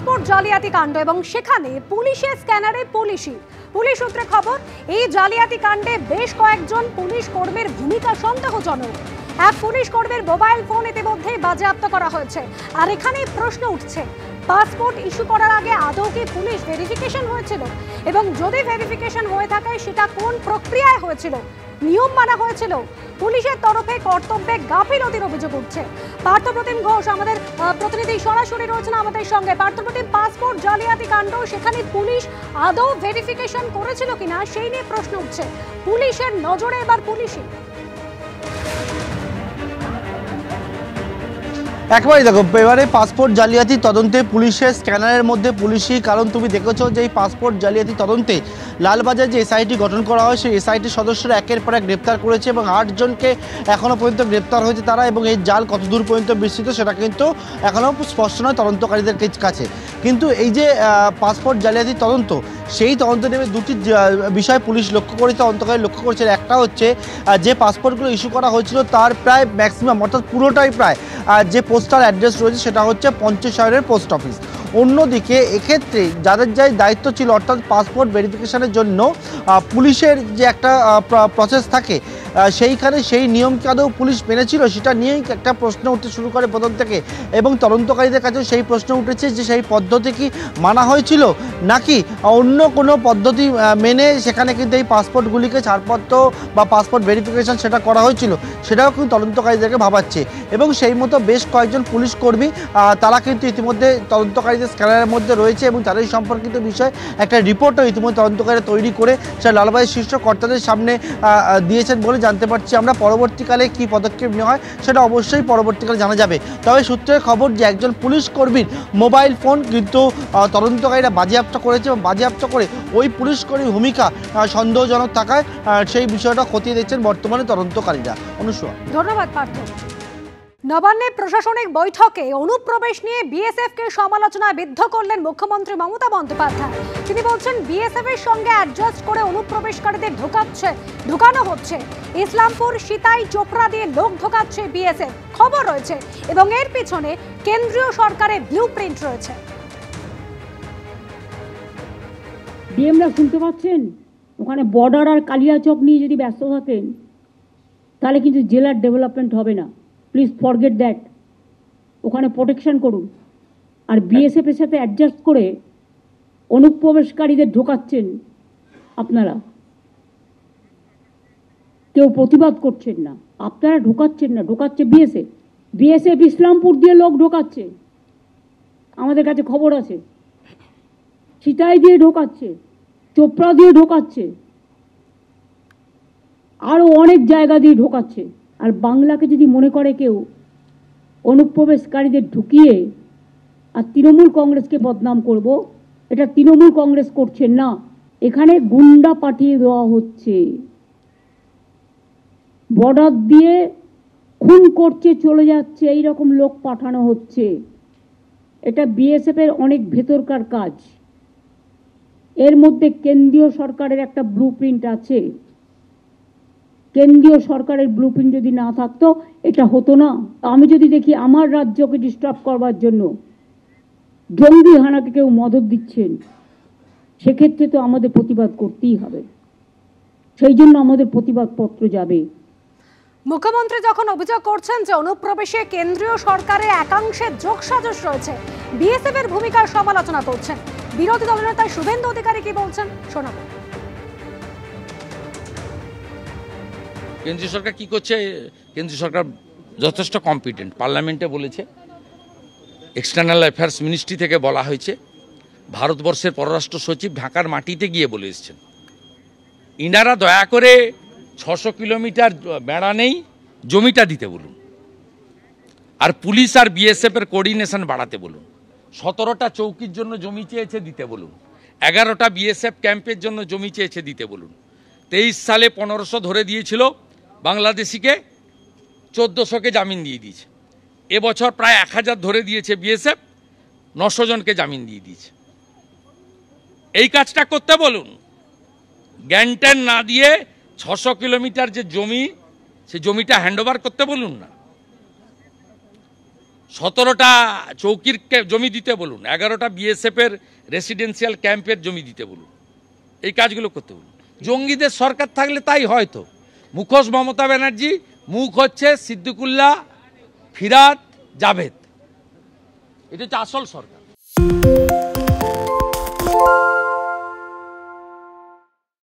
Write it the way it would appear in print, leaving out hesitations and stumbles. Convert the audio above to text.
Passport জালিয়াতি কাণ্ড এবং সেখানে পুলিশের স্ক্যানারে পুলিশ সূত্রে খবর, এই জালিয়াতি কাণ্ডে বেশ কয়েকজন পুলিশ কর্মীর ভূমিকা সন্দেহজনক। এক পুলিশ কর্মীর মোবাইল ফোন ইতিমধ্যেই বাজেয়াপ্ত করা হয়েছে। আর এখানেই প্রশ্ন উঠছে, পাসপোর্ট ইস্যু করার আগে আদৌ কি পুলিশ ভেরিফিকেশন হয়েছিল, এবং যদি ভেরিফিকেশন হয়ে থাকে সেটা কোন প্রক্রিয়ায় হয়েছিল, নিয়ম মানা হয়েছিল? পুলিশের তরফে কর্তব্যে গাফিলতির অভিযোগ উঠছে। পার্থপ্রতিম ঘোষ আমাদের প্রতিনিধি সরাসরি রয়েছেন আমাদের সঙ্গে। পার্থপ্রতিম, পাসপোর্ট জালিয়াতি কাণ্ড, সেখানে পুলিশ আদৌ ভেরিফিকেশন করেছিল কিনা সেই নিয়ে প্রশ্ন উঠছে। পুলিশের নজরে এবার পুলিশই। একবারই দেখো, এবারে পাসপোর্ট জালিয়াতি তদন্তে পুলিশের স্ক্যানারের মধ্যে পুলিশই, কারণ তুমি দেখেছো যে এই পাসপোর্ট জালিয়াতি তদন্তে লালবাজার যে এসআইটি গঠন করা হয় সেই এসআইটির সদস্যরা একের পর এক গ্রেপ্তার করেছে এবং 8 জনকে এখনও পর্যন্ত গ্রেপ্তার হয়েছে তারা, এবং এই জাল কত দূর পর্যন্ত বিস্তৃত সেটা কিন্তু এখনও স্পষ্ট নয় তদন্তকারীদের কাছে। কিন্তু এই যে পাসপোর্ট জালিয়াতি তদন্ত, সেই তদন্ত নেমে দুটি বিষয় পুলিশ লক্ষ্য করেছে, তদন্তকারী লক্ষ্য করেছে। একটা হচ্ছে যে পাসপোর্টগুলো ইস্যু করা হয়েছিল তার প্রায় ম্যাক্সিমাম অর্থাৎ পুরোটাই প্রায় যে পোস্টাল অ্যাড্রেস রয়েছে সেটা হচ্ছে পঞ্চশহরের পোস্ট অফিস। অন্যদিকে এক্ষেত্রে যাদের যাই দায়িত্ব ছিল অর্থাৎ পাসপোর্ট ভেরিফিকেশনের জন্য পুলিশের যে একটা প্রসেস থাকে সেইখানে সেই নিয়মকে আদৌ পুলিশ মেনেছিল সেটা নিয়েই একটা প্রশ্ন উঠতে শুরু করে প্রথম থেকে, এবং তদন্তকারীদের কাছেও সেই প্রশ্ন উঠেছে যে সেই পদ্ধতি কি মানা হয়েছিল নাকি অন্য কোনো পদ্ধতি মেনে সেখানে কিন্তু এই পাসপোর্টগুলিকে ছাড়পত্র বা পাসপোর্ট ভেরিফিকেশন সেটা করা হয়েছিল, সেটাও কিন্তু তদন্তকারীদেরকে ভাবাচ্ছে। এবং সেই মতো বেশ কয়েকজন পুলিশ কর্মী তারা কিন্তু ইতিমধ্যে তদন্তকারীদের স্ক্যানারের মধ্যে রয়েছে এবং তাদের সম্পর্কিত বিষয় একটা রিপোর্টও ইতিমধ্যে তদন্তকারীরা তৈরি করে সেটা লালবাজার শীর্ষ কর্তাদের সামনে দিয়েছেন বলে জানতে পারছি আমরা। পরবর্তীকালে কি পদক্ষেপ নেওয়া হয় সেটা অবশ্যই পরবর্তীকালে জানা যাবে। তবে সূত্রের খবর যে একজন পুলিশ কর্মীর মোবাইল ফোন কিন্তু তদন্তকারীরা বাজেয়াপ্ত করেছে এবং বাজেয়াপ্ত করে ওই পুলিশ কর্মীর ভূমিকা সন্দেহজনক থাকায় সেই বিষয়টা খতিয়ে দেখছেন বর্তমানে তদন্তকারীরা। অনুসূয়া, ধন্যবাদ পার্থ। নবান্নে প্রশাসনিক বৈঠকে অনুপ্রবেশ নিয়ে বিএসএফকে সমালোচনায় বিদ্ধ করলেন মুখ্যমন্ত্রী মমতা বন্দ্যোপাধ্যায়। তিনি বলছেন বিএসএফ এর সঙ্গে অ্যাডজাস্ট করে অনুপ্রবেশকারীদের ঢোকানো হচ্ছে। ইসলামপুর, সিতাই, চোপড়া দিয়ে লোক ঢোকাচ্ছে বিএসএফ, খবর রয়েছে, এবং এর পিছনে কেন্দ্রীয় সরকারের ব্লুপ্রিন্ট রয়েছে। ডিএমরা শুনতে পাচ্ছেন, ওখানে বর্ডার আর কালিয়াচক নিয়ে যদি ব্যস্ত থাকেন তাহলে কিন্তু জেলার ডেভেলপমেন্ট হবে না। Please forget that. ওখানে প্রোটেকশন করুন। আর বিএসএফ এর সাথে অ্যাডজাস্ট করে অনুপ্রবেশকারীদের ঢোকাচ্ছেন আপনারা, কেউ প্রতিবাদ করছেন না। আপনারা ঢোকাচ্ছেন না, ঢোকাচ্ছে বিএসএফ। বিএসএফ ইসলামপুর দিয়ে লোক ঢোকাচ্ছে, আমাদের কাছে খবর আছে। সিতাই দিয়ে ঢোকাচ্ছে, চোপড়া দিয়ে ঢোকাচ্ছে, আরও অনেক জায়গা দিয়ে ঢোকাচ্ছে। আর বাংলাকে যদি মনে করে কেউ অনুপ্রবেশকারীদের ঢুকিয়ে আর তৃণমূল কংগ্রেসকে বদনাম করব, এটা তৃণমূল কংগ্রেস করছেন না, এখানে গুন্ডা পাঠিয়ে দেওয়া হচ্ছে। বর্ডার দিয়ে খুন করছে, চলে যাচ্ছে, এই রকম লোক পাঠানো হচ্ছে। এটা বিএসএফ এর অনেক ভেতরকার কাজ। এর মধ্যে কেন্দ্রীয় সরকারের একটা ব্লুপ্রিন্ট আছে। কেন্দ্রীয় সরকারের ব্লুপ্রিন্ট যদি না থাকতো এটা হতো না। আমি যদি দেখি আমার রাজ্যকে ডিস্টার্ব করবার জন্য জঙ্গি হানাকে কেউ মদত দিচ্ছেন, সেক্ষেত্রে তো আমাদের প্রতিবাদ করতেই হবে। সেই জন্য আমাদের প্রতিবাদপত্র যাবে। মুখ্যমন্ত্রী যখন অভিযোগ করছেন যে অনুপ্রবেশে কেন্দ্রীয় সরকারের একাংশের যোগসাজশ রয়েছে, বিএসএফ এর ভূমিকার সমালোচনা করছেন। বিরোধী দলনেতা শুভেন্দু অধিকারী কি বলছেন শোনাবো। কেন্দ্রীয় সরকার কি করছে? কেন্দ্রীয় সরকার যথেষ্ট কম্পিটেন্ট। পার্লামেন্টে বলেছে, এক্সটার্নাল অ্যাফেয়ার্স মিনিস্ট্রি থেকে বলা হয়েছে, ভারতবর্ষের পররাষ্ট্র সচিব ঢাকার মাটিতে গিয়ে বলে এসেছেন ইনারা দয়া করে 600 কিলোমিটার বেড়া নেই জমিটা দিতে বলুন, আর পুলিশ আর বিএসএফ এর কোঅর্ডিনেশন বাড়াতে বলুন। 17টা চৌকির জন্য জমি চেয়েছে দিতে বলুন, 11টা বিএসএফ ক্যাম্পের জন্য জমি চেয়েছে দিতে বলুন। 23 সালে 1500 ধরে দিয়েছিল বাংলাদেশিকে, 1400কে জামিন দিয়ে দিয়েছে। এবছর প্রায় 1000 ধরে দিয়েছে বিএসএফ, 900 জনকে জামিন দিয়ে দিয়েছে। এই কাজটা করতে বলুন। জ্ঞানট্যান না দিয়ে 600 কিলোমিটার যে জমি, সে জমিটা হ্যান্ডওভার করতে বলুন না। 17টা চৌকির জমি দিতে বলুন, 11টা বিএসএফের রেসিডেন্সিয়াল ক্যাম্পের জমি দিতে বলুন, এই কাজগুলো করতে বলুন। জঙ্গিদের সরকার থাকলে তাই হয়তো। মুখোশ মমতা ব্যানার্জি, মুখ হচ্ছে সিদ্দিকুল্লাহ, ফিরাদ, জাভেদ। এটা হচ্ছে আসল সরকার।